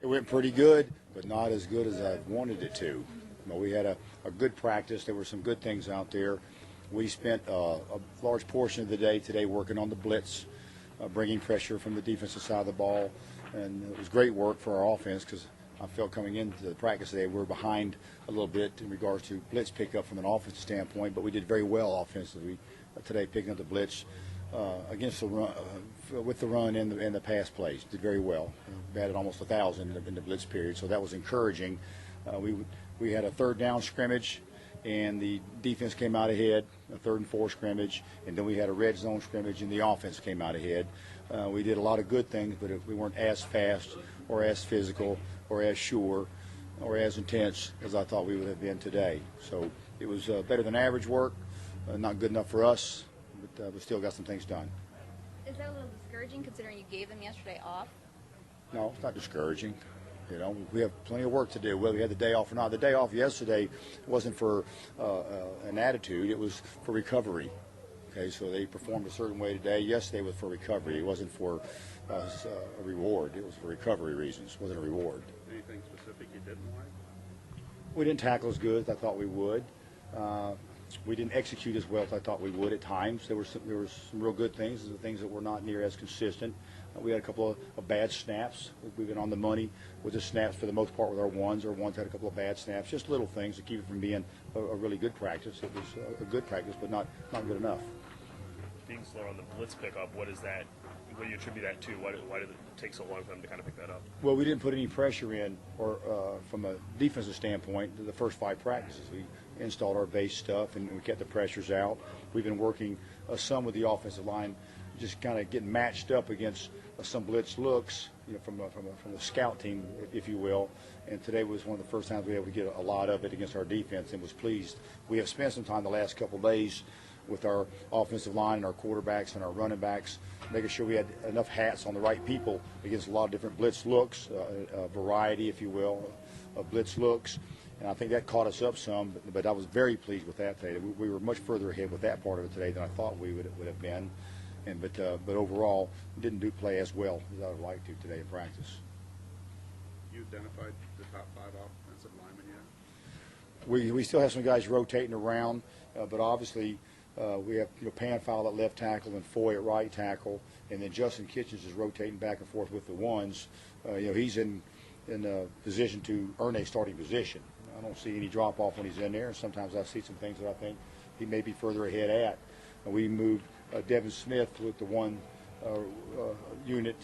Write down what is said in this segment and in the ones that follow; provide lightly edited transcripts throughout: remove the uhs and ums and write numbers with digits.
It went pretty good, but not as good as I wanted it to. We had a good practice. There were some good things out there. We spent a large portion of the day today working on the blitz, bringing pressure from the defensive side of the ball, and it was great work for our offense because I felt coming into the practice today we were behind a little bit in regards to blitz pickup from an offensive standpoint, but we did very well offensively today picking up the blitz against the run, with the run and the pass plays. Did very well. We had almost 1,000 in the blitz period, so that was encouraging. We had a third down scrimmage, and the defense came out ahead, a 3rd and 4 scrimmage, and then we had a red zone scrimmage, and the offense came out ahead. We did a lot of good things, but if we weren't as fast or as physical or as sure or as intense as I thought we would have been today. So it was better than average work, not good enough for us, but we still got some things done. Is that a little discouraging considering you gave them yesterday off? No, it's not discouraging. You know, we have plenty of work to do, whether we had the day off or not. The day off yesterday wasn't for an attitude. It was for recovery. Okay, so they performed a certain way today. Yesterday was for recovery. It wasn't for a reward. It was for recovery reasons. It wasn't a reward. Anything specific you didn't like? We didn't tackle as good as I thought we would. We didn't execute as well as I thought we would at times. There were some real good things, the things that were not near as consistent. We had a couple of bad snaps. We've been on the money with the snaps for the most part with our ones. Our ones had a couple of bad snaps, just little things to keep it from being a really good practice. It was a good practice, but not good enough. Being slow on the blitz pickup, what do you attribute that to? Why did it take so long for them to kind of pick that up? Well, we didn't put any pressure in, or from a defensive standpoint, the first 5 practices. We installed our base stuff, and we kept the pressures out. We've been working some with the offensive line, just kind of getting matched up against some blitz looks, you know, from the scout team, if you will. And today was one of the first times we were able to get a lot of it against our defense, and was pleased. We have spent some time the last couple of days with our offensive line and our quarterbacks and our running backs, making sure we had enough hats on the right people against a lot of different blitz looks, a variety, if you will, of blitz looks. And I think that caught us up some, but I was very pleased with that today. We were much further ahead with that part of it today than I thought we would have been. But overall, didn't play as well as I would like to today in practice. You identified the top 5 offensive linemen yet? We still have some guys rotating around, but obviously we have Panfile at left tackle and Foy at right tackle, and then Justin Kitchens is rotating back and forth with the ones. He's in a position to earn a starting position. I don't see any drop off when he's in there, and sometimes I see some things that I think he may be further ahead at. We moved Devin Smith with the one unit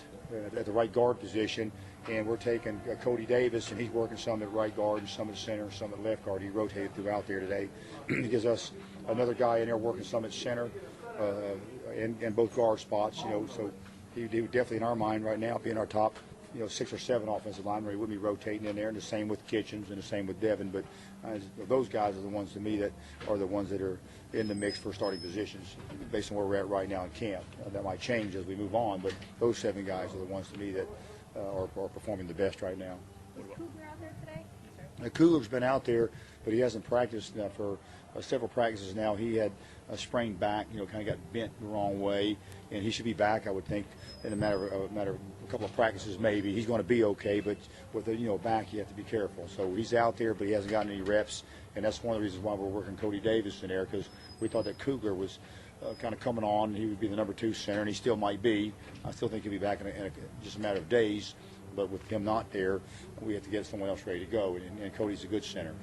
at the right guard position, and we're taking Cody Davis, and he's working some at right guard and some at center and some at left guard. He rotated throughout there today. He gives us another guy in there working some at center in both guard spots. So he would definitely, in our mind right now, be in our top 6 or 7 offensive linemen. He would be rotating in there, and the same with Kitchens and the same with Devin. But those guys are the ones to me that are the ones that are in the mix for starting positions based on where we're at right now in camp. That might change as we move on, but those 7 guys are the ones to me that are performing the best right now. Was Kugler out there today? Kugler's been out there, but he hasn't practiced now for several practices now. He had a sprained back, kind of got bent the wrong way, and he should be back, I would think, in a matter of a couple of practices maybe. He's going to be okay, but with a back, you have to be careful. So he's out there, but he hasn't gotten any reps, and that's one of the reasons why we're working Cody Davis in there, because we thought that Kugler was kind of coming on. He would be the number 2 center, and he still might be. I still think he'll be back in just a matter of days. But with him not there, we have to get someone else ready to go, and Cody's a good center.